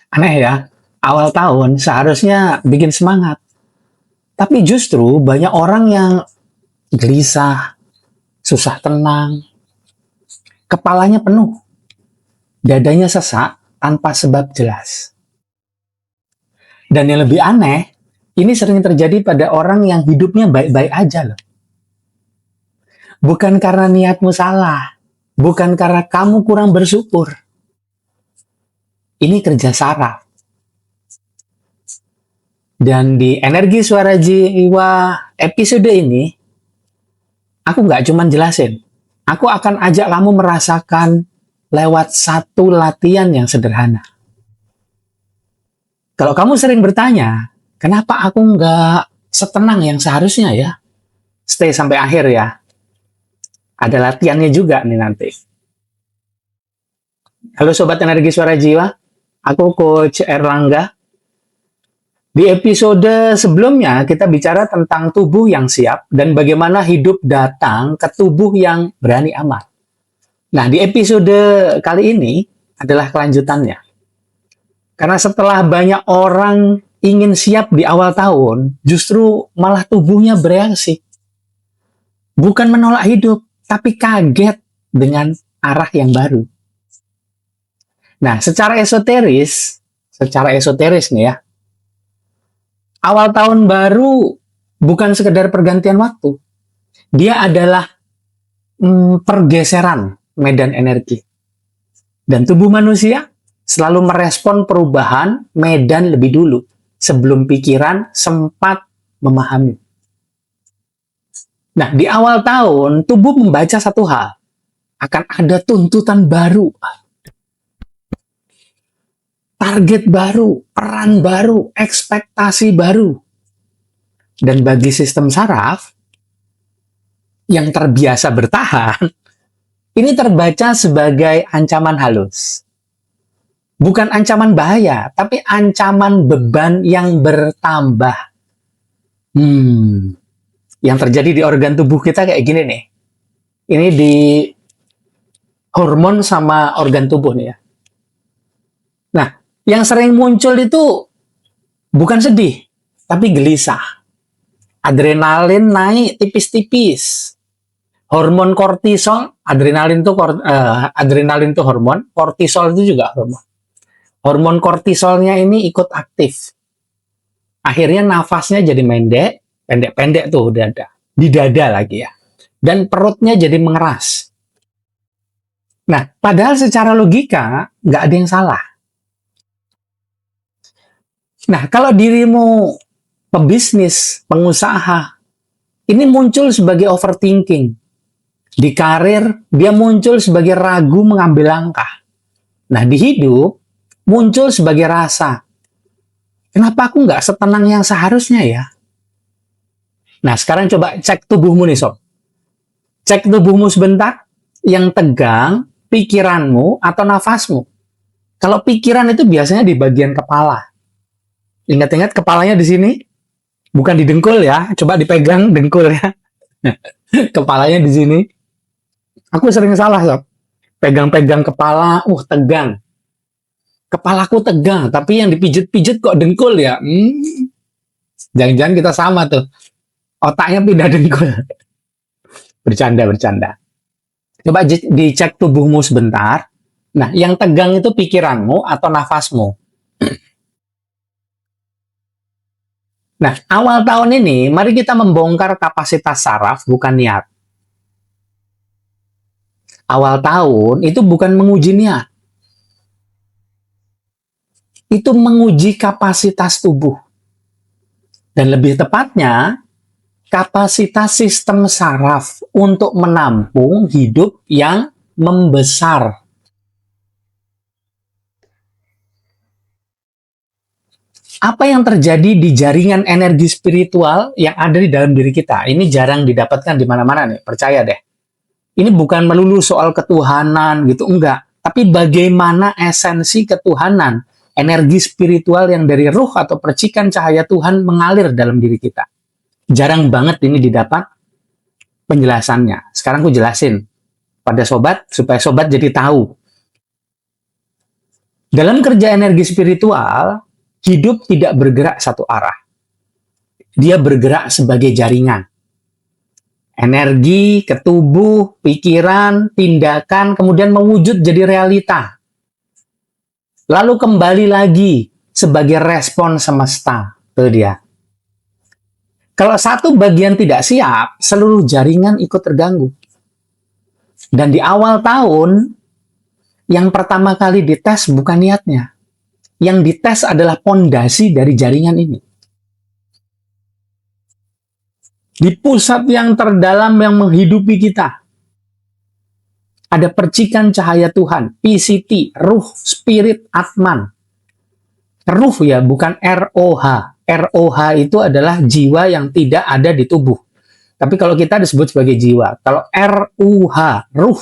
Aneh ya, awal tahun seharusnya bikin semangat. Tapi justru banyak orang yang gelisah, susah tenang, kepalanya penuh, dadanya sesak tanpa sebab jelas. Dan yang lebih aneh, ini sering terjadi pada orang yang hidupnya baik-baik aja loh. Bukan karena niatmu salah, bukan karena kamu kurang bersyukur. Ini kerja saraf. Dan di Energi Suara Jiwa episode ini, aku nggak cuma jelasin. Aku akan ajak kamu merasakan lewat satu latihan yang sederhana. Kalau kamu sering bertanya, kenapa aku nggak setenang yang seharusnya ya? Stay sampai akhir ya. Ada latihannya juga nih nanti. Halo Sobat Energi Suara Jiwa, aku Coach Erlangga. Di episode sebelumnya kita bicara tentang tubuh yang siap dan bagaimana hidup datang ke tubuh yang berani amat. Nah, di episode kali ini adalah kelanjutannya. Karena setelah banyak orang ingin siap di awal tahun, justru malah tubuhnya bereaksi. Bukan menolak hidup, tapi kaget dengan arah yang baru. Nah, secara esoteris nih ya, awal tahun baru bukan sekedar pergantian waktu. Dia adalah pergeseran medan energi. Dan tubuh manusia selalu merespon perubahan medan lebih dulu sebelum pikiran sempat memahami. Nah, di awal tahun, tubuh membaca satu hal. Akan ada tuntutan baru. Target baru, peran baru, ekspektasi baru. Dan bagi sistem saraf yang terbiasa bertahan, ini terbaca sebagai ancaman halus. Bukan ancaman bahaya, tapi ancaman beban yang bertambah. Yang terjadi di organ tubuh kita kayak gini nih. Ini di hormon sama organ tubuh nih ya. Nah, yang sering muncul itu bukan sedih, tapi gelisah. Adrenalin naik tipis-tipis. Hormon kortisol, adrenalin itu hormon, kortisol itu juga hormon. Hormon kortisolnya ini ikut aktif. Akhirnya nafasnya jadi pendek tuh dada. Di dada lagi ya. Dan perutnya jadi mengeras. Nah, padahal secara logika nggak ada yang salah. Nah, kalau dirimu pebisnis, pengusaha, ini muncul sebagai overthinking. Di karir, dia muncul sebagai ragu mengambil langkah. Nah, di hidup, muncul sebagai rasa. Kenapa aku nggak setenang yang seharusnya ya? Nah, sekarang coba cek tubuhmu nih, Sob. Cek tubuhmu sebentar, yang tegang, pikiranmu atau nafasmu. Kalau pikiran itu biasanya di bagian kepala. Ingat-ingat kepalanya di sini, bukan di dengkul ya. Coba dipegang dengkul ya. Kepalanya di sini. Aku sering salah, Sob. Pegang-pegang kepala, tegang. Kepalaku tegang, tapi yang dipijit-pijit kok dengkul ya. Jangan-jangan kita sama tuh. Otaknya pindah dengkul. Bercanda. Coba dicek tubuhmu sebentar. Nah, yang tegang itu pikiranmu atau nafasmu. Nah, awal tahun ini, mari kita membongkar kapasitas saraf, bukan niat. Awal tahun itu bukan menguji niat. Itu menguji kapasitas tubuh. Dan lebih tepatnya, kapasitas sistem saraf untuk menampung hidup yang membesar. Apa yang terjadi di jaringan energi spiritual yang ada di dalam diri kita? Ini jarang didapatkan di mana-mana nih, percaya deh. Ini bukan melulu soal ketuhanan gitu, enggak. Tapi bagaimana esensi ketuhanan, energi spiritual yang dari ruh atau percikan cahaya Tuhan mengalir dalam diri kita. Jarang banget ini didapat penjelasannya. Sekarang aku jelasin pada sobat, supaya sobat jadi tahu. Dalam kerja energi spiritual, hidup tidak bergerak satu arah. Dia bergerak sebagai jaringan. Energi ke tubuh, pikiran, tindakan, kemudian mewujud jadi realita. Lalu kembali lagi sebagai respon semesta. Itu dia. Kalau satu bagian tidak siap, seluruh jaringan ikut terganggu. Dan di awal tahun, yang pertama kali dites bukan niatnya. Yang dites adalah pondasi dari jaringan ini. Di pusat yang terdalam yang menghidupi kita, ada percikan cahaya Tuhan, PCT, ruh, spirit, Atman. Ruh ya, bukan ROH. ROH itu adalah jiwa yang tidak ada di tubuh. Tapi kalau kita disebut sebagai jiwa. Kalau RUH, ruh,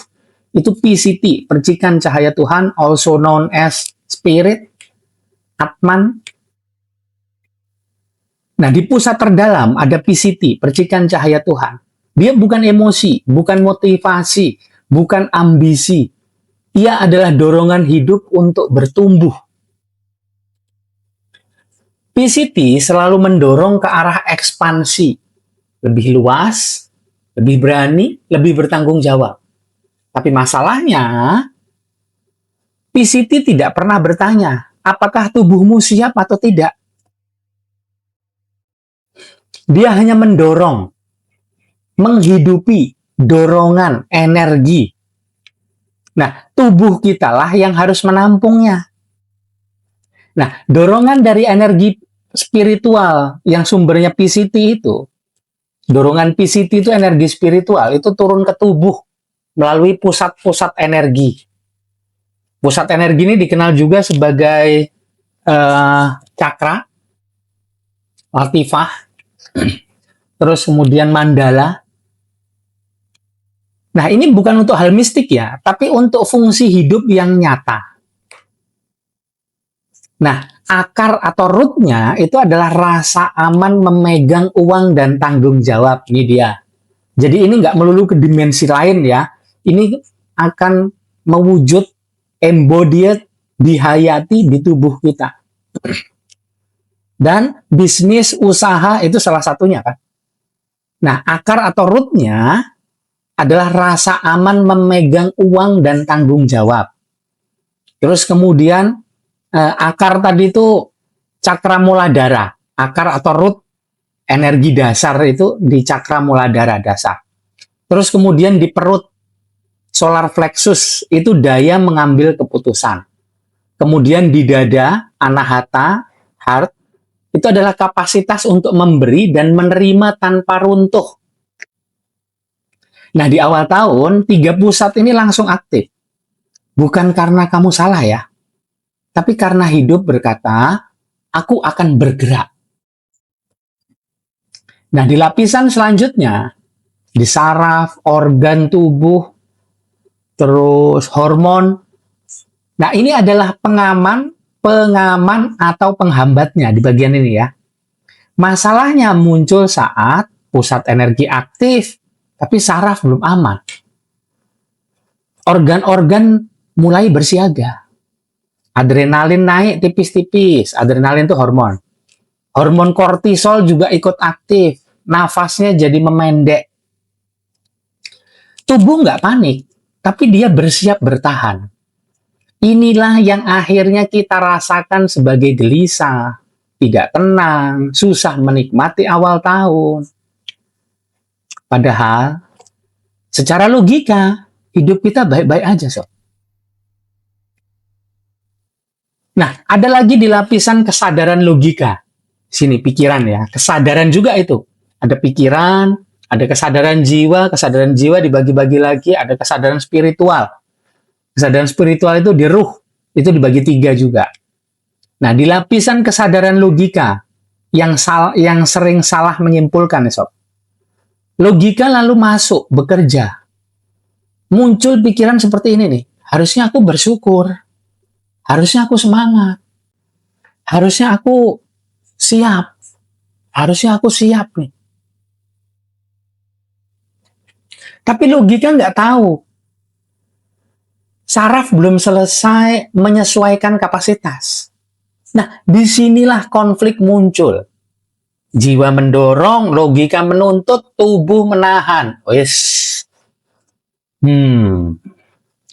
itu PCT, percikan cahaya Tuhan, also known as spirit, Atman. Nah, di pusat terdalam ada PCT, percikan cahaya Tuhan. Dia bukan emosi, bukan motivasi, bukan ambisi. Ia adalah dorongan hidup untuk bertumbuh. PCT selalu mendorong ke arah ekspansi. Lebih luas, lebih berani, lebih bertanggung jawab. Tapi masalahnya, PCT tidak pernah bertanya, apakah tubuhmu siap atau tidak? Dia hanya mendorong, menghidupi dorongan, energi. Nah, tubuh kita lah yang harus menampungnya. Nah, dorongan dari energi spiritual yang sumbernya PCT itu, dorongan PCT itu energi spiritual, itu turun ke tubuh melalui pusat-pusat energi. Pusat energi ini dikenal juga sebagai cakra, latifah, terus kemudian mandala. Nah, ini bukan untuk hal mistik ya, tapi untuk fungsi hidup yang nyata. Nah, akar atau rootnya itu adalah rasa aman memegang uang dan tanggung jawab. Ini dia. Jadi ini nggak melulu ke dimensi lain ya. Ini akan mewujud embodied, dihayati di tubuh kita. Dan bisnis, usaha itu salah satunya kan. Nah, akar atau rootnya adalah rasa aman memegang uang dan tanggung jawab. Terus kemudian akar tadi itu cakra muladhara. Akar atau root energi dasar itu di cakra muladhara dasar. Terus kemudian di perut solar plexus itu daya mengambil keputusan. Kemudian di dada anahata, heart, itu adalah kapasitas untuk memberi dan menerima tanpa runtuh. Nah, di awal tahun, 3 pusat ini langsung aktif. Bukan karena kamu salah ya, tapi karena hidup berkata, aku akan bergerak. Nah, di lapisan selanjutnya, di saraf, organ tubuh, terus hormon. Nah, ini adalah pengaman atau penghambatnya di bagian ini ya. Masalahnya muncul saat pusat energi aktif, tapi saraf belum aman. Organ-organ mulai bersiaga. Adrenalin naik tipis-tipis. Adrenalin itu hormon. Hormon kortisol juga ikut aktif. Nafasnya jadi memendek. Tubuh nggak panik, tapi dia bersiap bertahan. Inilah yang akhirnya kita rasakan sebagai gelisah, tidak tenang, susah menikmati awal tahun. Padahal, secara logika, hidup kita baik-baik aja, sob. Nah, ada lagi di lapisan kesadaran logika. Sini, pikiran ya. Kesadaran juga itu. Ada pikiran, ada kesadaran jiwa dibagi-bagi lagi, ada kesadaran spiritual. Kesadaran spiritual itu di ruh, itu dibagi 3 juga. Nah, di lapisan kesadaran logika, yang sering salah menyimpulkan, sob. Logika lalu masuk, bekerja. Muncul pikiran seperti ini nih. Harusnya aku bersyukur. Harusnya aku semangat. Harusnya aku siap. Harusnya aku siap nih. Tapi logika nggak tahu. Saraf belum selesai menyesuaikan kapasitas. Nah, disinilah konflik muncul. Jiwa mendorong, logika menuntut, tubuh menahan. Wes.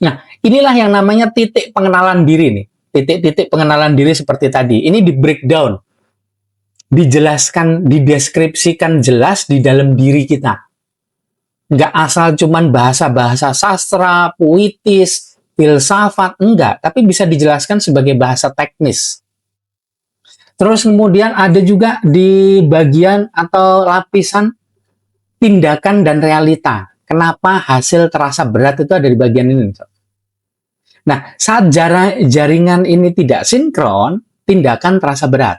Nah, inilah yang namanya titik pengenalan diri nih. Titik-titik pengenalan diri seperti tadi. Ini di breakdown. Dijelaskan, dideskripsikan jelas di dalam diri kita. Nggak asal cuman bahasa-bahasa sastra, puitis, filsafat, enggak. Tapi bisa dijelaskan sebagai bahasa teknis. Terus kemudian ada juga di bagian atau lapisan tindakan dan realita. Kenapa hasil terasa berat itu ada di bagian ini. Nah, saat jaringan ini tidak sinkron, tindakan terasa berat.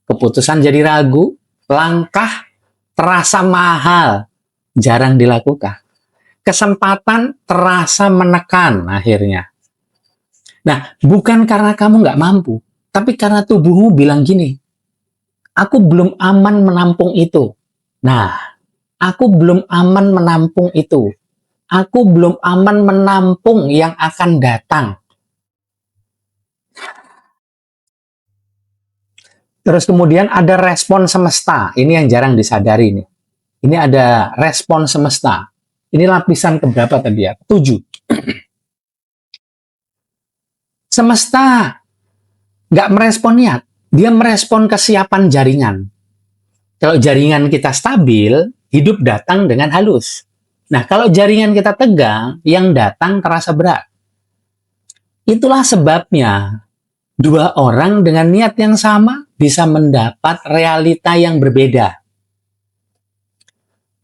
Keputusan jadi ragu, langkah terasa mahal, jarang dilakukan. Kesempatan terasa menekan akhirnya. Nah, bukan karena kamu nggak mampu, tapi karena tubuhmu bilang gini, aku belum aman menampung itu. Nah, aku belum aman menampung itu. Aku belum aman menampung yang akan datang. Terus kemudian ada respon semesta. Ini yang jarang disadari nih. Ini ada respon semesta. Ini lapisan keberapa tadi ya? 7. Semesta nggak merespon niat. Dia merespon kesiapan jaringan. Kalau jaringan kita stabil, hidup datang dengan halus. Nah, kalau jaringan kita tegang, yang datang terasa berat. Itulah sebabnya dua orang dengan niat yang sama bisa mendapat realita yang berbeda.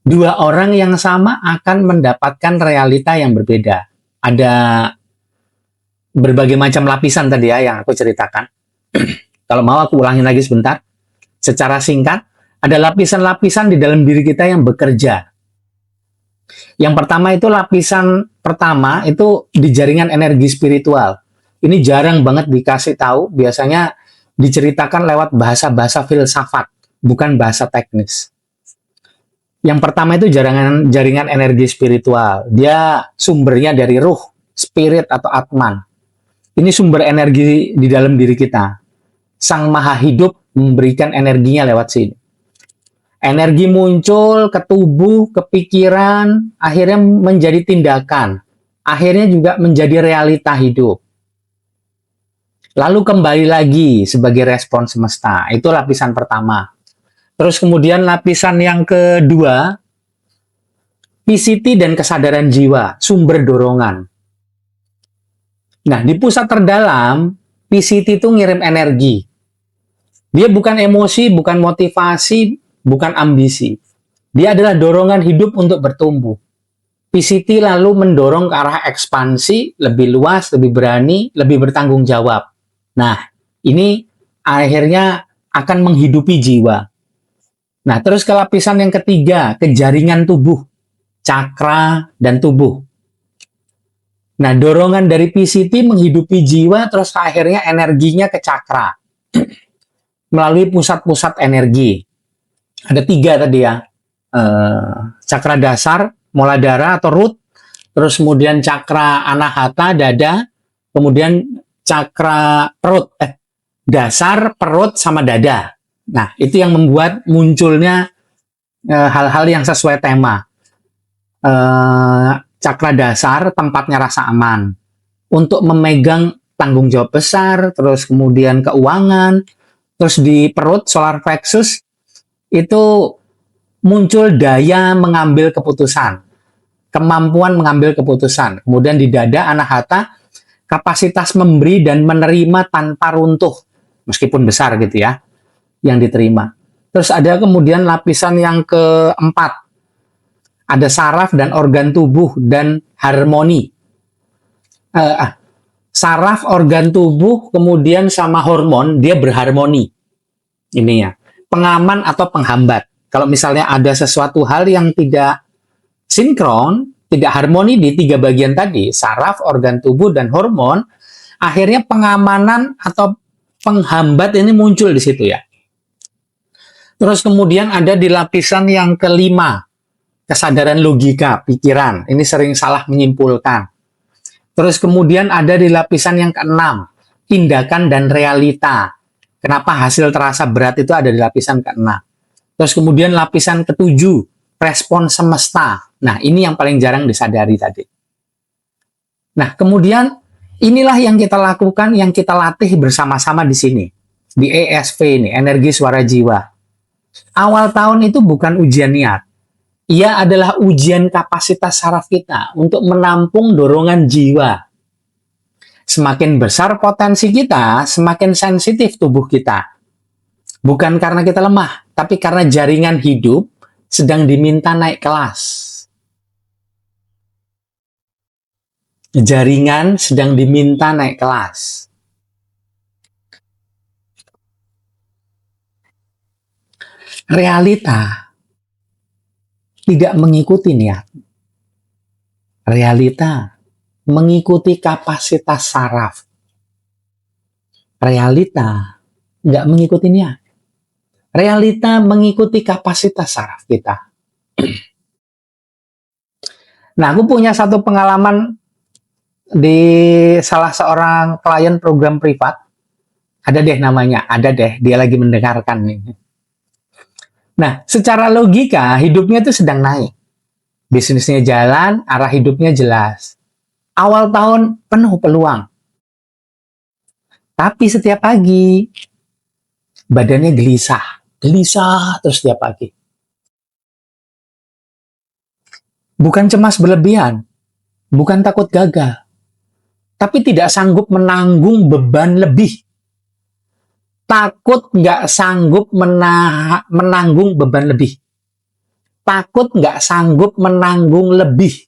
Dua orang yang sama akan mendapatkan realita yang berbeda. Ada berbagai macam lapisan tadi ya yang aku ceritakan. Kalau mau aku ulangin lagi sebentar. Secara singkat, ada lapisan-lapisan di dalam diri kita yang bekerja. Yang pertama itu lapisan pertama itu di jaringan energi spiritual. Ini jarang banget dikasih tahu, biasanya diceritakan lewat bahasa-bahasa filsafat, bukan bahasa teknis. Yang pertama itu jaringan energi spiritual. Dia sumbernya dari ruh, spirit atau atman. Ini sumber energi di dalam diri kita. Sang Maha Hidup memberikan energinya lewat sini. Energi muncul ke tubuh, ke pikiran, akhirnya menjadi tindakan. Akhirnya juga menjadi realita hidup. Lalu kembali lagi sebagai respon semesta. Itu lapisan pertama. Terus kemudian lapisan yang kedua, PCT dan kesadaran jiwa, sumber dorongan. Nah, di pusat terdalam, PCT itu ngirim energi. Dia bukan emosi, bukan motivasi, bukan ambisi. Dia adalah dorongan hidup untuk bertumbuh. PCT lalu mendorong ke arah ekspansi, lebih luas, lebih berani, lebih bertanggung jawab. Nah, ini akhirnya akan menghidupi jiwa. Nah, terus ke lapisan yang ketiga, ke jaringan tubuh, cakra dan tubuh. Nah, dorongan dari PCT menghidupi jiwa, terus akhirnya energinya ke cakra. Melalui pusat-pusat energi. Ada 3 tadi ya. Cakra dasar, muladhara atau root, terus kemudian cakra anahata, dada, kemudian cakra perut, dasar, perut, sama dada. Nah, itu yang membuat munculnya hal-hal yang sesuai tema. Cakra dasar, tempatnya rasa aman. Untuk memegang tanggung jawab besar, terus kemudian keuangan, terus di perut, solar plexus, itu muncul daya mengambil keputusan. Kemampuan mengambil keputusan. Kemudian di dada, anahata, kapasitas memberi dan menerima tanpa runtuh, meskipun besar gitu ya, yang diterima. Terus ada kemudian lapisan yang keempat, ada saraf dan organ tubuh dan harmoni. Saraf, organ tubuh, kemudian sama hormon, dia berharmoni. Ini ya, pengaman atau penghambat. Kalau misalnya ada sesuatu hal yang tidak sinkron, tidak harmoni di 3 bagian tadi, saraf, organ tubuh, dan hormon, akhirnya pengamanan atau penghambat ini muncul di situ ya. Terus kemudian ada di lapisan yang kelima, kesadaran logika, pikiran. Ini sering salah menyimpulkan. Terus kemudian ada di lapisan yang keenam, tindakan dan realita. Kenapa hasil terasa berat itu ada di lapisan keenam. Terus kemudian lapisan ketujuh, respon semesta. Nah, ini yang paling jarang disadari tadi. Nah, kemudian inilah yang kita lakukan, yang kita latih bersama-sama di sini. Di ESV ini, energi suara jiwa. Awal tahun itu bukan ujian niat. Ia adalah ujian kapasitas saraf kita untuk menampung dorongan jiwa. Semakin besar potensi kita, semakin sensitif tubuh kita. Bukan karena kita lemah, tapi karena jaringan hidup sedang diminta naik kelas. Jaringan sedang diminta naik kelas. Realita tidak mengikuti niat. Realita mengikuti kapasitas saraf. Realita nggak mengikuti niat. Realita mengikuti kapasitas saraf kita. Nah, aku punya satu pengalaman di salah seorang klien program privat. Ada deh namanya, ada deh, dia lagi mendengarkan nih. Nah, secara logika, hidupnya itu sedang naik. Bisnisnya jalan, arah hidupnya jelas. Awal tahun penuh peluang. Tapi setiap pagi, badannya gelisah. Gelisah terus setiap pagi. Bukan cemas berlebihan, bukan takut gagal, tapi tidak sanggup menanggung beban lebih. Takut nggak sanggup menanggung beban lebih. Takut nggak sanggup menanggung lebih.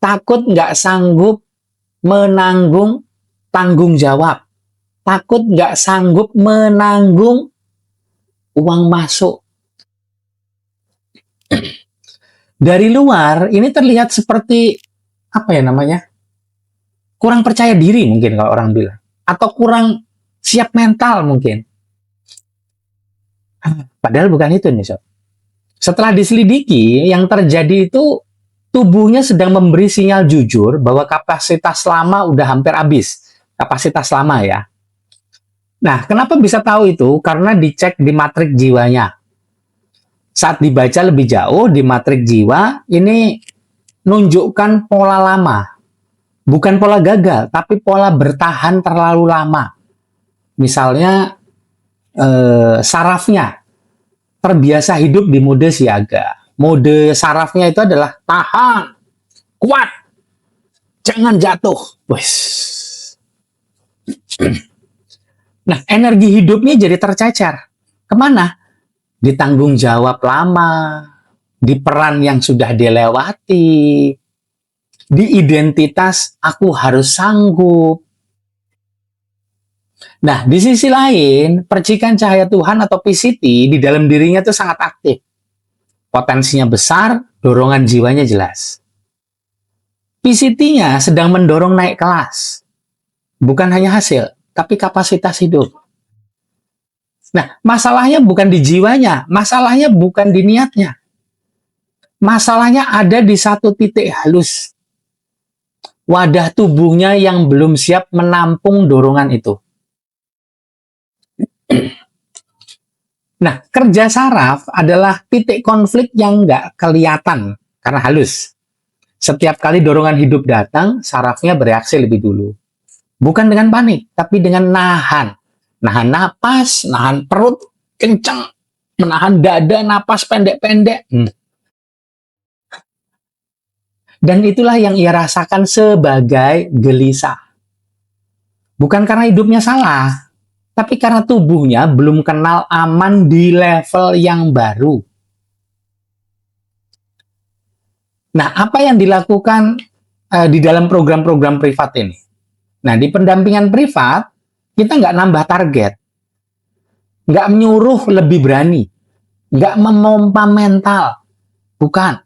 Takut nggak sanggup menanggung tanggung jawab. Takut nggak sanggup menanggung uang masuk. Dari luar, ini terlihat seperti, apa ya namanya? Kurang percaya diri mungkin kalau orang bilang. Atau kurang siap mental mungkin. Padahal bukan itu nih, Sob. Setelah diselidiki, yang terjadi itu tubuhnya sedang memberi sinyal jujur bahwa kapasitas lama udah hampir habis. Kapasitas lama ya. Nah, kenapa bisa tahu itu? Karena dicek di matrik jiwanya. Saat dibaca lebih jauh di matrik jiwa, ini nunjukkan pola lama. Bukan pola gagal, tapi pola bertahan terlalu lama. Misalnya, sarafnya terbiasa hidup di mode siaga. Mode sarafnya itu adalah tahan, kuat, jangan jatuh. Wes. Nah, energi hidupnya jadi tercecer. Kemana? Di tanggung jawab lama, di peran yang sudah dilewati, di identitas aku harus sanggup. Nah, di sisi lain, percikan cahaya Tuhan atau PCT di dalam dirinya itu sangat aktif. Potensinya besar, dorongan jiwanya jelas. PCT-nya sedang mendorong naik kelas. Bukan hanya hasil, tapi kapasitas hidup. Nah, masalahnya bukan di jiwanya, masalahnya bukan di niatnya. Masalahnya ada di satu titik halus. Wadah tubuhnya yang belum siap menampung dorongan itu. Nah, kerja saraf adalah titik konflik yang nggak kelihatan karena halus. Setiap kali dorongan hidup datang, sarafnya bereaksi lebih dulu. Bukan dengan panik, tapi dengan nahan. Nahan napas, nahan perut kencang, menahan dada, napas pendek-pendek. Dan itulah yang ia rasakan sebagai gelisah. Bukan karena hidupnya salah, tapi karena tubuhnya belum kenal aman di level yang baru. Nah, apa yang dilakukan di dalam program-program privat ini? Nah, di pendampingan privat, kita nggak nambah target, nggak menyuruh lebih berani, nggak memompa mental, bukan.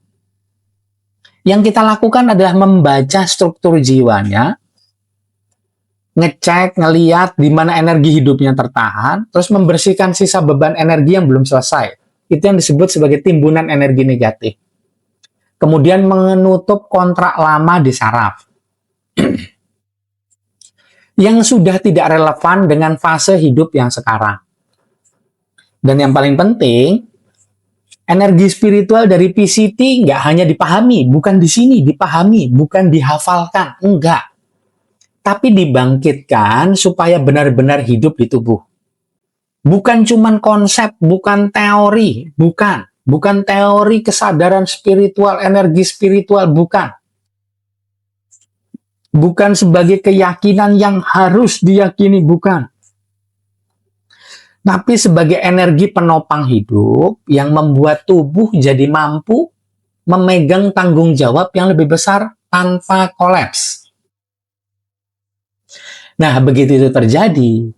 Yang kita lakukan adalah membaca struktur jiwanya, ngecek, ngeliat di mana energi hidupnya tertahan, terus membersihkan sisa beban energi yang belum selesai. Itu yang disebut sebagai timbunan energi negatif. Kemudian menutup kontrak lama di saraf. yang sudah tidak relevan dengan fase hidup yang sekarang. Dan yang paling penting, energi spiritual dari PCT nggak hanya dipahami, bukan di sini dipahami, bukan dihafalkan, enggak. Tapi dibangkitkan supaya benar-benar hidup di tubuh. Bukan cuman konsep, bukan teori, bukan. Bukan teori kesadaran spiritual, energi spiritual, bukan. Bukan sebagai keyakinan yang harus diyakini, bukan. Tapi sebagai energi penopang hidup yang membuat tubuh jadi mampu memegang tanggung jawab yang lebih besar tanpa kolaps. Nah, begitu itu terjadi,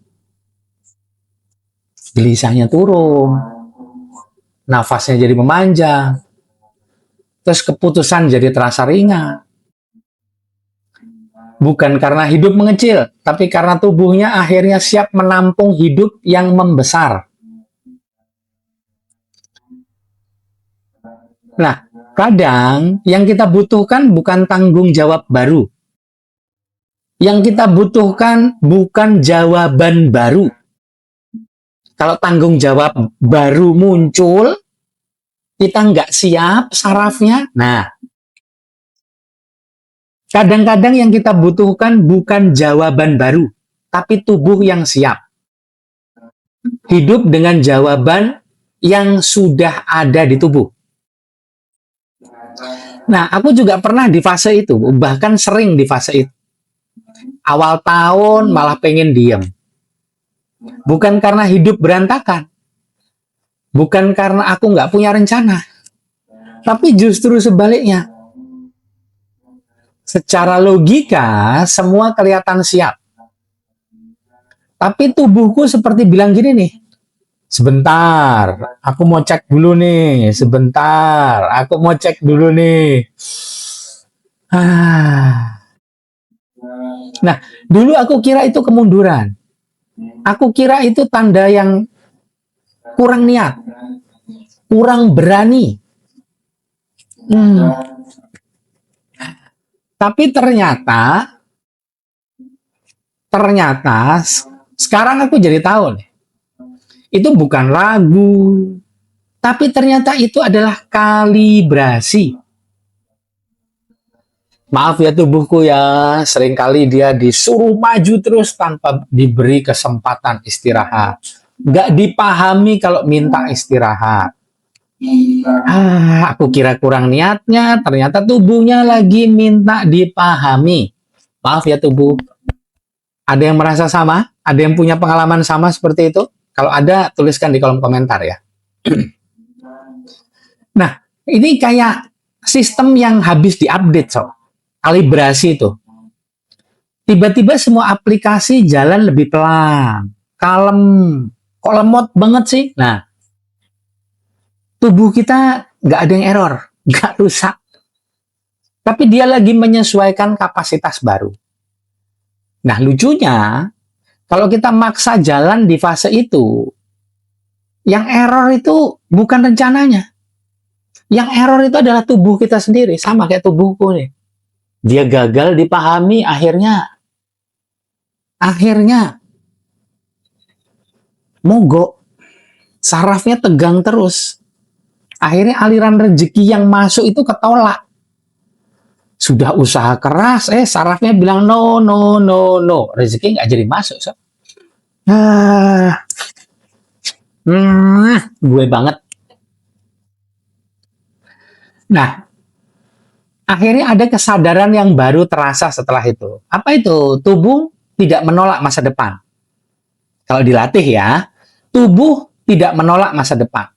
gelisahnya turun, nafasnya jadi memanjang, terus keputusan jadi terasa ringan. Bukan karena hidup mengecil, tapi karena tubuhnya akhirnya siap menampung hidup yang membesar. Nah, kadang yang kita butuhkan bukan tanggung jawab baru. Yang kita butuhkan bukan jawaban baru. Kalau tanggung jawab baru muncul, kita nggak siap sarafnya. Nah, kadang-kadang yang kita butuhkan bukan jawaban baru, tapi tubuh yang siap. Hidup dengan jawaban yang sudah ada di tubuh. Nah, aku juga pernah di fase itu, bahkan sering di fase itu. Awal tahun malah pengen diem. Bukan karena hidup berantakan. Bukan karena aku nggak punya rencana. Tapi justru sebaliknya. Secara logika, semua kelihatan siap. Tapi tubuhku seperti bilang gini nih, sebentar, aku mau cek dulu nih, sebentar, aku mau cek dulu nih. Nah, dulu aku kira itu kemunduran. Aku kira itu tanda yang kurang niat, kurang berani. Tapi ternyata sekarang aku jadi tahu nih, itu bukan ragu, tapi ternyata itu adalah kalibrasi. Maaf ya tubuhku ya, seringkali dia disuruh maju terus tanpa diberi kesempatan istirahat. Nggak dipahami kalau minta istirahat. Aku kira kurang niatnya, ternyata tubuhnya lagi minta dipahami. Maaf ya tubuh. Ada yang merasa sama? Ada yang punya pengalaman sama seperti itu? Kalau ada, tuliskan di kolom komentar ya. Nah, ini kayak sistem yang habis diupdate, so. Kalibrasi itu. Tiba-tiba semua aplikasi jalan lebih pelan, kalem, kok lemot banget sih? Nah, tubuh kita nggak ada yang error, nggak rusak. Tapi dia lagi menyesuaikan kapasitas baru. Nah, lucunya, kalau kita maksa jalan di fase itu, yang error itu bukan rencananya. Yang error itu adalah tubuh kita sendiri, sama kayak tubuhku nih. Dia gagal dipahami, akhirnya mogok. Sarafnya tegang terus. Akhirnya aliran rezeki yang masuk itu ketolak. Sudah usaha keras, sarafnya bilang no. Rezeki nggak jadi masuk. So. Gue banget. Nah, akhirnya ada kesadaran yang baru terasa setelah itu. Apa itu? Tubuh tidak menolak masa depan. Kalau dilatih ya, tubuh tidak menolak masa depan.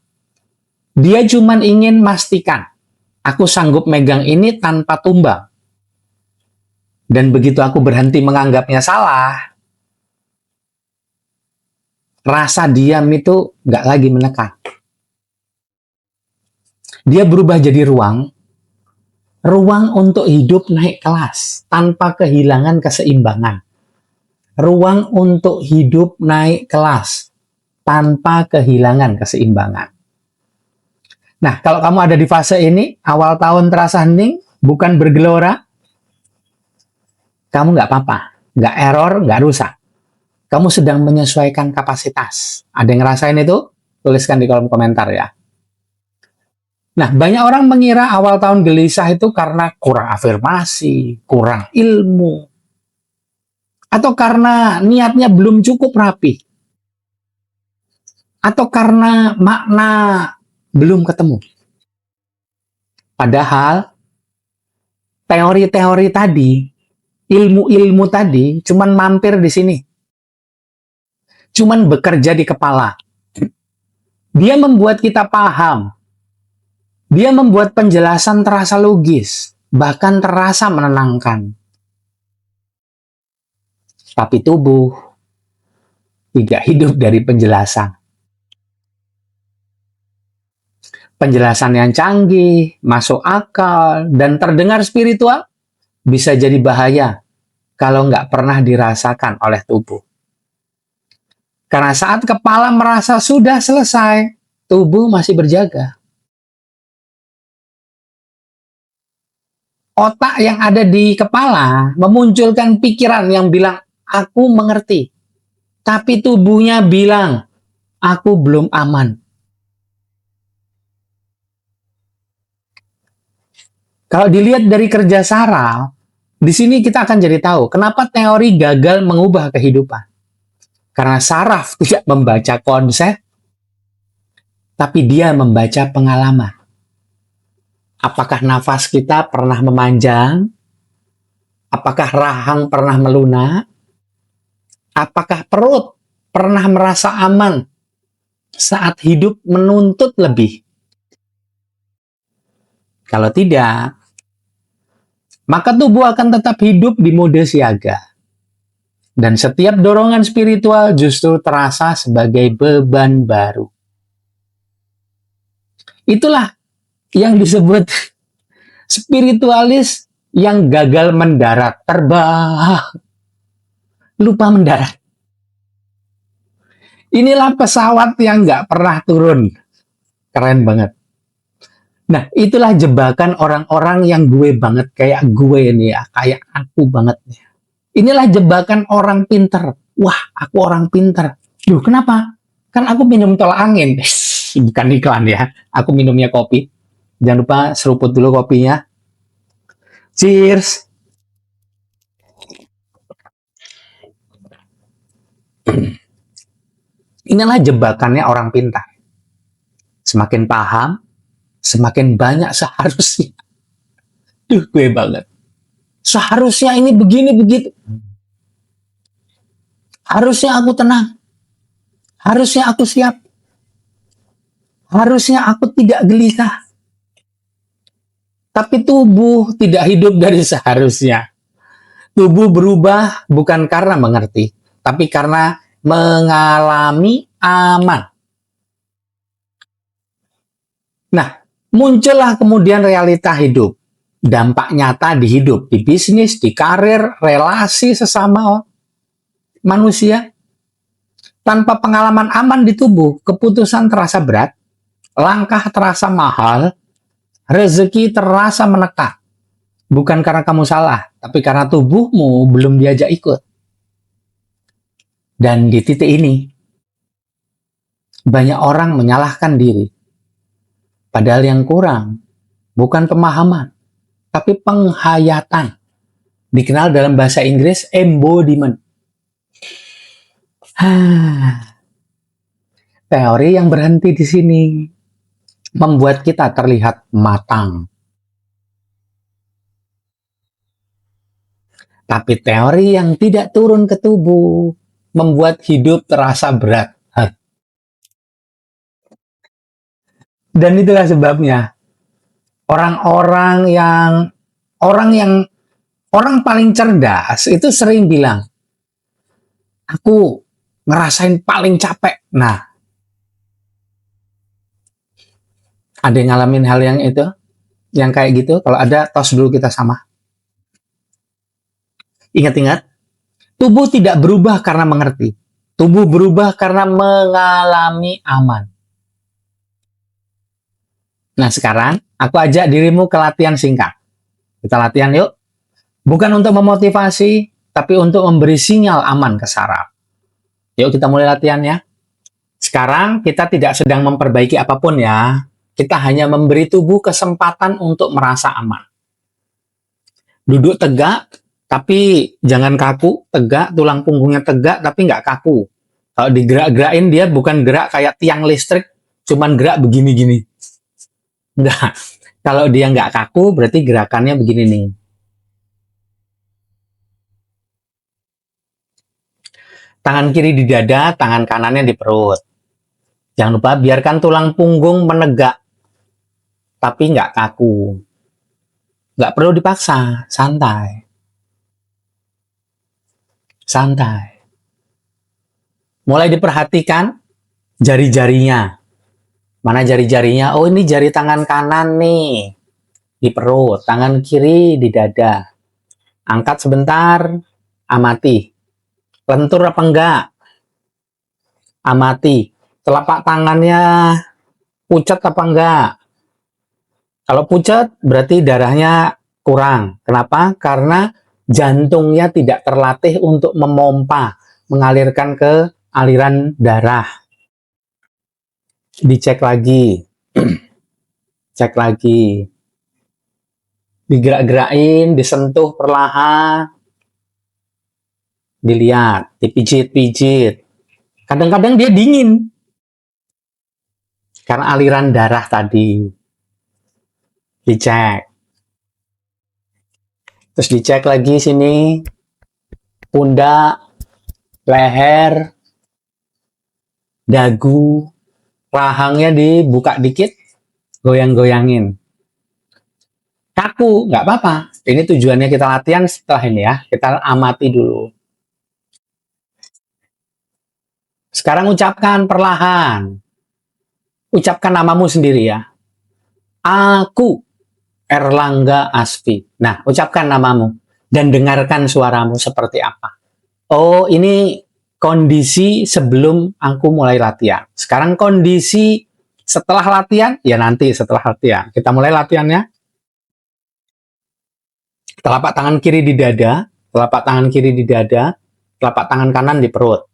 Dia cuma ingin pastikan, aku sanggup megang ini tanpa tumbang. Dan begitu aku berhenti menganggapnya salah, rasa diam itu nggak lagi menekan. Dia berubah jadi ruang untuk hidup naik kelas tanpa kehilangan keseimbangan. Ruang untuk hidup naik kelas tanpa kehilangan keseimbangan. Nah, kalau kamu ada di fase ini, awal tahun terasa hening, bukan bergelora. Kamu nggak apa-apa, nggak error, nggak rusak. Kamu sedang menyesuaikan kapasitas. Ada yang ngerasain itu? Tuliskan di kolom komentar ya. Nah, banyak orang mengira awal tahun gelisah itu karena kurang afirmasi, kurang ilmu, atau karena niatnya belum cukup rapi, atau karena makna belum ketemu. Padahal teori-teori tadi, ilmu-ilmu tadi, cuman mampir di sini, cuman bekerja di kepala. Dia membuat kita paham, dia membuat penjelasan terasa logis, bahkan terasa menenangkan. Tapi tubuh tidak hidup dari penjelasan. Penjelasan yang canggih, masuk akal, dan terdengar spiritual bisa jadi bahaya kalau nggak pernah dirasakan oleh tubuh. Karena saat kepala merasa sudah selesai, tubuh masih berjaga. Otak yang ada di kepala memunculkan pikiran yang bilang, aku mengerti. Tapi tubuhnya bilang, aku belum aman. Kalau dilihat dari kerja saraf, di sini kita akan jadi tahu kenapa teori gagal mengubah kehidupan. Karena saraf tidak membaca konsep, tapi dia membaca pengalaman. Apakah nafas kita pernah memanjang? Apakah rahang pernah melunak? Apakah perut pernah merasa aman saat hidup menuntut lebih? Kalau tidak, maka tubuh akan tetap hidup di mode siaga. Dan setiap dorongan spiritual justru terasa sebagai beban baru. Itulah yang disebut spiritualis yang gagal mendarat, terbang, lupa mendarat. Inilah pesawat yang nggak pernah turun. Keren banget. Nah, itulah jebakan orang-orang yang gue banget, kayak gue nih ya, kayak aku banget nih. Inilah jebakan orang pinter. Wah, aku orang pinter. Duh, kenapa? Kan aku minum tolak angin. Bukan iklan ya. Aku minumnya kopi. Jangan lupa seruput dulu kopinya. Cheers. Inilah jebakannya orang pintar. Semakin paham, semakin banyak seharusnya. Duh, gue banget. Seharusnya ini begini begitu. Harusnya aku tenang. Harusnya aku siap. Harusnya aku tidak gelisah. Tapi tubuh tidak hidup dari seharusnya. Tubuh berubah bukan karena mengerti, tapi karena mengalami aman. Nah, muncullah kemudian realita hidup. Dampak nyata di hidup, di bisnis, di karir, relasi sesama manusia. Tanpa pengalaman aman di tubuh, keputusan terasa berat, langkah terasa mahal, rezeki terasa menekan. Bukan karena kamu salah, tapi karena tubuhmu belum diajak ikut. Dan di titik ini, banyak orang menyalahkan diri. Padahal yang kurang bukan pemahaman, tapi penghayatan. Dikenal dalam bahasa Inggris embodiment. Teori yang berhenti di sini membuat kita terlihat matang. Tapi teori yang tidak turun ke tubuh membuat hidup terasa berat. Dan itulah sebabnya orang paling cerdas itu sering bilang, aku ngerasain paling capek. Nah, ada yang ngalamin hal yang itu? Yang kayak gitu? Kalau ada, tos dulu kita sama. Ingat-ingat, tubuh tidak berubah karena mengerti. Tubuh berubah karena mengalami aman. Nah, sekarang aku ajak dirimu ke latihan singkat. Kita latihan yuk. Bukan untuk memotivasi, tapi untuk memberi sinyal aman ke saraf. Yuk kita mulai latihan ya. Sekarang kita tidak sedang memperbaiki apapun ya. Kita hanya memberi tubuh kesempatan untuk merasa aman. Duduk tegak, tapi jangan kaku. Tegak, tulang punggungnya tegak, tapi nggak kaku. Kalau digerak-gerakin dia bukan gerak kayak tiang listrik, cuman gerak begini-gini. Enggak. Kalau dia nggak kaku, berarti gerakannya begini nih. Tangan kiri di dada, tangan kanannya di perut. Jangan lupa biarkan tulang punggung menegak, tapi nggak kaku. Nggak perlu dipaksa, santai. Santai. Mulai diperhatikan jari-jarinya. Mana jari-jarinya? Oh, ini jari tangan kanan nih. Di perut. Tangan kiri di dada. Angkat sebentar. Amati. Lentur apa enggak? Amati. Telapak tangannya pucat apa enggak? Kalau pucat, berarti darahnya kurang. Kenapa? Karena jantungnya tidak terlatih untuk memompa, mengalirkan ke aliran darah. Dicek lagi. Cek lagi. Digerak-gerakin, disentuh perlahan. Dilihat, dipijit-pijit. Kadang-kadang dia dingin. Karena aliran darah tadi. Dicek. Terus dicek lagi sini. Pundak, leher, dagu, rahangnya dibuka dikit, goyang-goyangin. Kaku, nggak apa-apa. Ini tujuannya kita latihan setelah ini ya. Kita amati dulu. Sekarang ucapkan perlahan. Ucapkan namamu sendiri ya. Aku Erlangga Asfi. Nah, ucapkan namamu. Dan dengarkan suaramu seperti apa. Oh, ini kondisi sebelum aku mulai latihan. Sekarang kondisi setelah latihan, ya nanti setelah latihan. Kita mulai latihannya. Telapak tangan kiri di dada, telapak tangan kiri di dada, telapak tangan kanan di perut.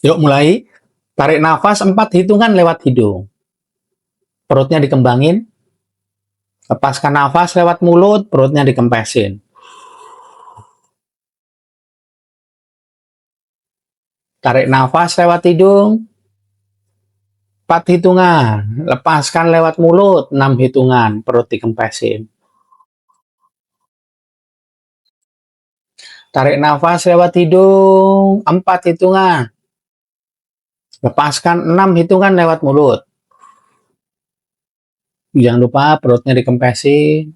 Yuk mulai. Tarik nafas 4 hitungan lewat hidung. Perutnya dikembangin. Lepaskan nafas lewat mulut, perutnya dikempesin. Tarik nafas lewat hidung. 4 hitungan. Lepaskan lewat mulut, 6 hitungan. Perut dikempesin. Tarik nafas lewat hidung. 4 hitungan. Lepaskan 6 hitungan lewat mulut. Jangan lupa perutnya dikempesin.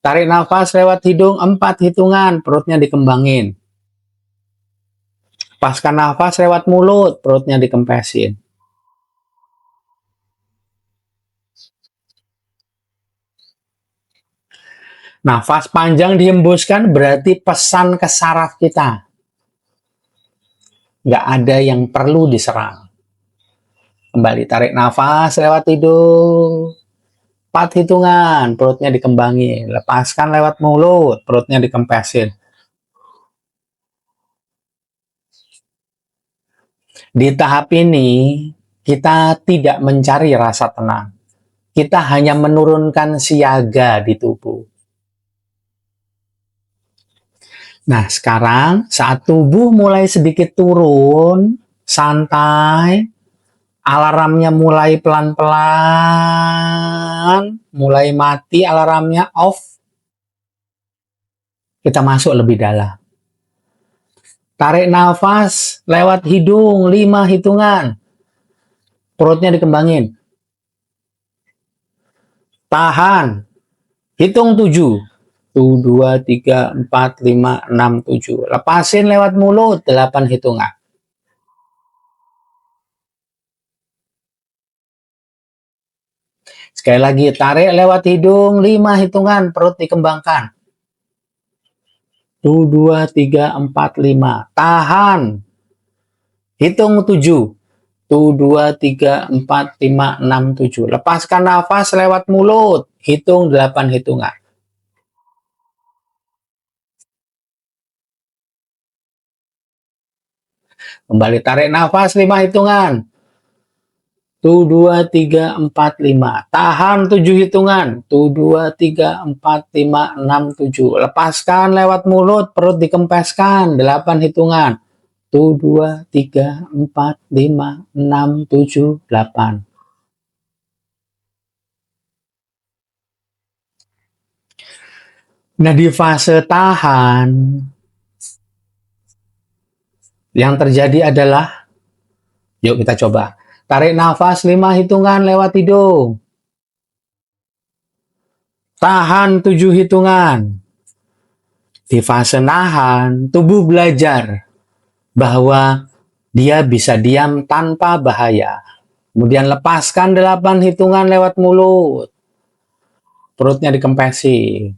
Tarik nafas lewat hidung 4 hitungan. Perutnya dikembangin. Lepaskan nafas lewat mulut. Perutnya dikempesin. Nafas panjang dihembuskan berarti pesan ke saraf kita. Nggak ada yang perlu diserang. Kembali tarik nafas lewat hidung. 4 hitungan, perutnya dikembangin. Lepaskan lewat mulut, perutnya dikempesin. Di tahap ini, kita tidak mencari rasa tenang. Kita hanya menurunkan siaga di tubuh. Nah, sekarang saat tubuh mulai sedikit turun, santai, alarmnya mulai pelan-pelan, mulai mati alarmnya, off. Kita masuk lebih dalam. Tarik nafas lewat hidung 5 hitungan. Perutnya dikembangin. Tahan. Hitung 7. 1, 2, 3, 4, 5, 6, 7. Lepasin lewat mulut 8 hitungan. Sekali lagi, tarik lewat hidung 5 hitungan, perut dikembangkan. 1, 2, 3, 4, 5. Tahan. Hitung 7. Tuh, 2, 3, 4, 5, 6, 7. Lepaskan nafas lewat mulut. Hitung 8 hitungan. Kembali tarik nafas 5 hitungan. Tuh, 2, 3, 4, 5. Tahan 7 hitungan. Tuh, 2, 3, 4, 5, 6, 7. Lepaskan lewat mulut, perut dikempeskan 8 hitungan. Tuh, 2, 3, 4, 5, 6, 7, 8. Nah, di fase tahan, yang terjadi adalah, yuk kita coba. Tarik nafas 5 hitungan lewat hidung. Tahan 7 hitungan. Di fase nahan, tubuh belajar bahwa dia bisa diam tanpa bahaya. Kemudian lepaskan 8 hitungan lewat mulut. Perutnya dikempesi.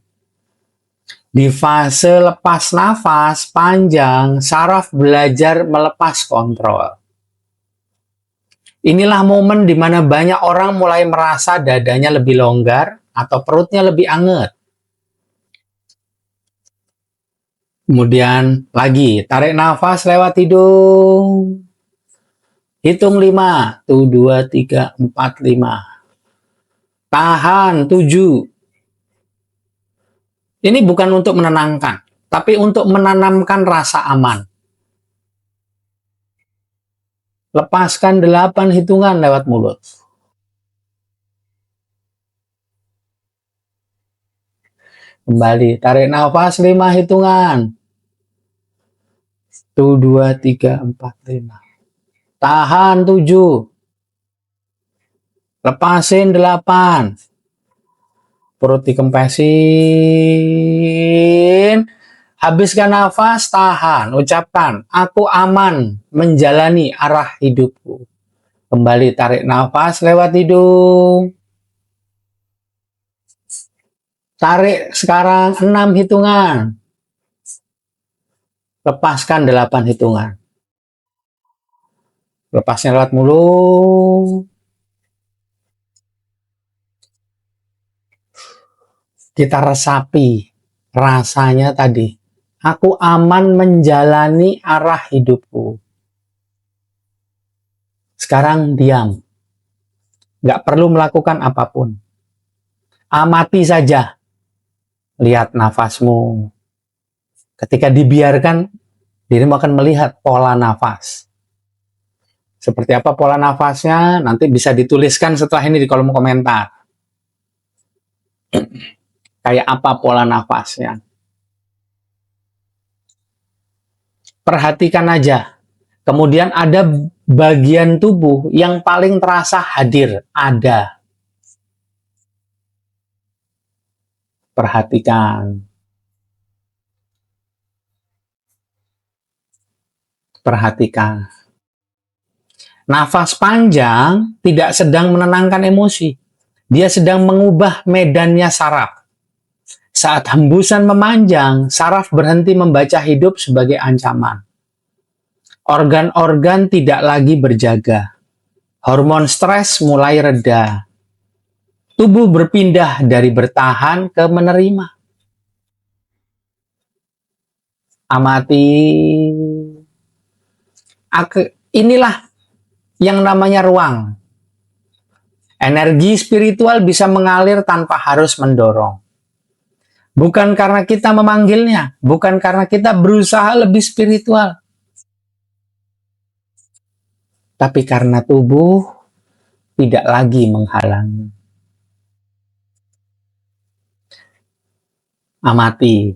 Di fase lepas nafas panjang, saraf belajar melepas kontrol. Inilah momen di mana banyak orang mulai merasa dadanya lebih longgar atau perutnya lebih anget. Kemudian lagi, tarik nafas lewat hidung. Hitung 5. Tuh, 2, 3, 4, 5. Tahan 7. Ini bukan untuk menenangkan, tapi untuk menanamkan rasa aman. Lepaskan 8 hitungan lewat mulut. Kembali, tarik nafas 5 hitungan. Tuh, 2, 3, 4, 5. Tahan 7. Lepasin 8. Perut dikempesin. Habiskan nafas, tahan. Ucapkan, aku aman menjalani arah hidupku. Kembali tarik nafas lewat hidung. Tarik sekarang 6 hitungan. Lepaskan 8 hitungan. Lepasnya lewat mulut. Kita resapi rasanya tadi. Aku aman menjalani arah hidupku. Sekarang diam. Nggak perlu melakukan apapun. Amati saja. Lihat nafasmu. Ketika dibiarkan, dirimu akan melihat pola nafas. Seperti apa pola nafasnya, nanti bisa dituliskan setelah ini di kolom komentar. Kayak apa pola nafasnya. Perhatikan aja. Kemudian ada bagian tubuh yang paling terasa hadir. Ada. Perhatikan. Perhatikan. Nafas panjang tidak sedang menenangkan emosi. Dia sedang mengubah medannya saraf. Saat hembusan memanjang, saraf berhenti membaca hidup sebagai ancaman. Organ-organ tidak lagi berjaga. Hormon stres mulai reda. Tubuh berpindah dari bertahan ke menerima. Amati. Inilah yang namanya ruang. Energi spiritual bisa mengalir tanpa harus mendorong. Bukan karena kita memanggilnya, bukan karena kita berusaha lebih spiritual. Tapi karena tubuh tidak lagi menghalangi. Amati.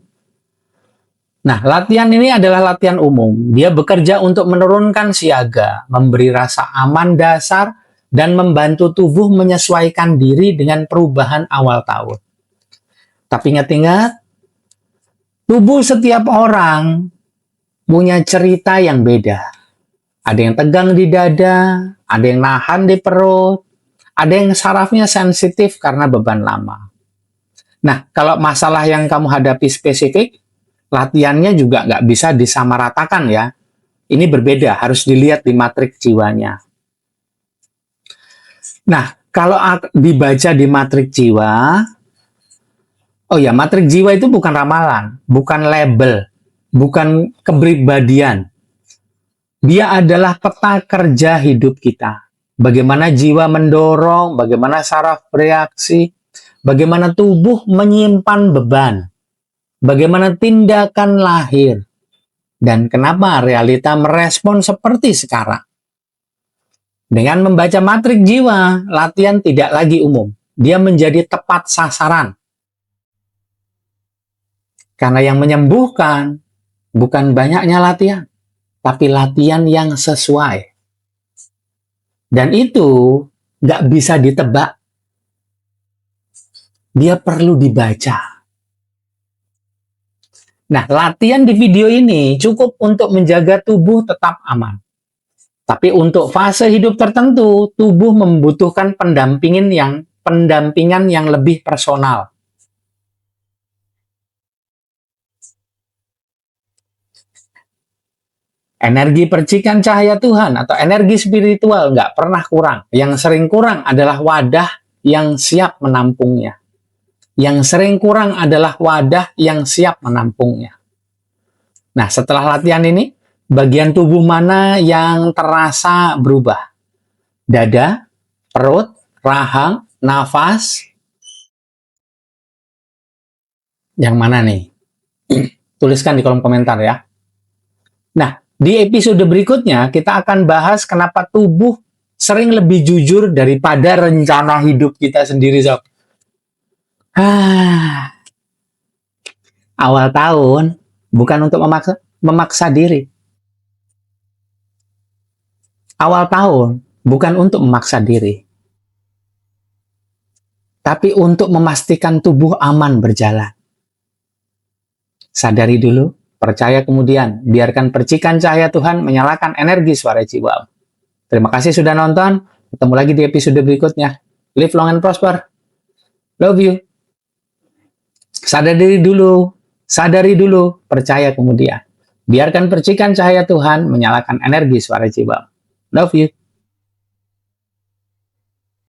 Nah, latihan ini adalah latihan umum. Dia bekerja untuk menurunkan siaga, memberi rasa aman dasar, dan membantu tubuh menyesuaikan diri dengan perubahan awal tahun. Tapi ingat-ingat, tubuh setiap orang punya cerita yang beda. Ada yang tegang di dada, ada yang nahan di perut, ada yang sarafnya sensitif karena beban lama. Nah, kalau masalah yang kamu hadapi spesifik, latihannya juga nggak bisa disamaratakan ya. Ini berbeda, harus dilihat di matriks jiwanya. Nah, kalau dibaca di matrik jiwa, oh ya, matrik jiwa itu bukan ramalan, bukan label, bukan kepribadian. Dia adalah peta kerja hidup kita. Bagaimana jiwa mendorong, bagaimana saraf bereaksi, bagaimana tubuh menyimpan beban, bagaimana tindakan lahir, dan kenapa realita merespon seperti sekarang. Dengan membaca matrik jiwa, latihan tidak lagi umum. Dia menjadi tepat sasaran. Karena yang menyembuhkan bukan banyaknya latihan, tapi latihan yang sesuai. Dan itu nggak bisa ditebak. Dia perlu dibaca. Nah, latihan di video ini cukup untuk menjaga tubuh tetap aman. Tapi untuk fase hidup tertentu, tubuh membutuhkan pendampingan yang lebih personal. Energi percikan cahaya Tuhan atau energi spiritual nggak pernah kurang. Yang sering kurang adalah wadah yang siap menampungnya. Yang sering kurang adalah wadah yang siap menampungnya. Nah, setelah latihan ini, bagian tubuh mana yang terasa berubah? Dada, perut, rahang, nafas. Yang mana nih? Tuliskan di kolom komentar ya. Nah, di episode berikutnya kita akan bahas kenapa tubuh sering lebih jujur daripada rencana hidup kita sendiri, Sob. Awal tahun bukan untuk memaksa diri. Awal tahun bukan untuk memaksa diri. Tapi untuk memastikan tubuh aman berjalan. Sadari dulu, percaya kemudian, biarkan percikan cahaya Tuhan menyalakan energi suara jiwa. Terima kasih sudah nonton, ketemu lagi di episode berikutnya. Live long and prosper. Love you. Sadari dulu, percaya kemudian. Biarkan percikan cahaya Tuhan menyalakan energi suara jiwa. Love you.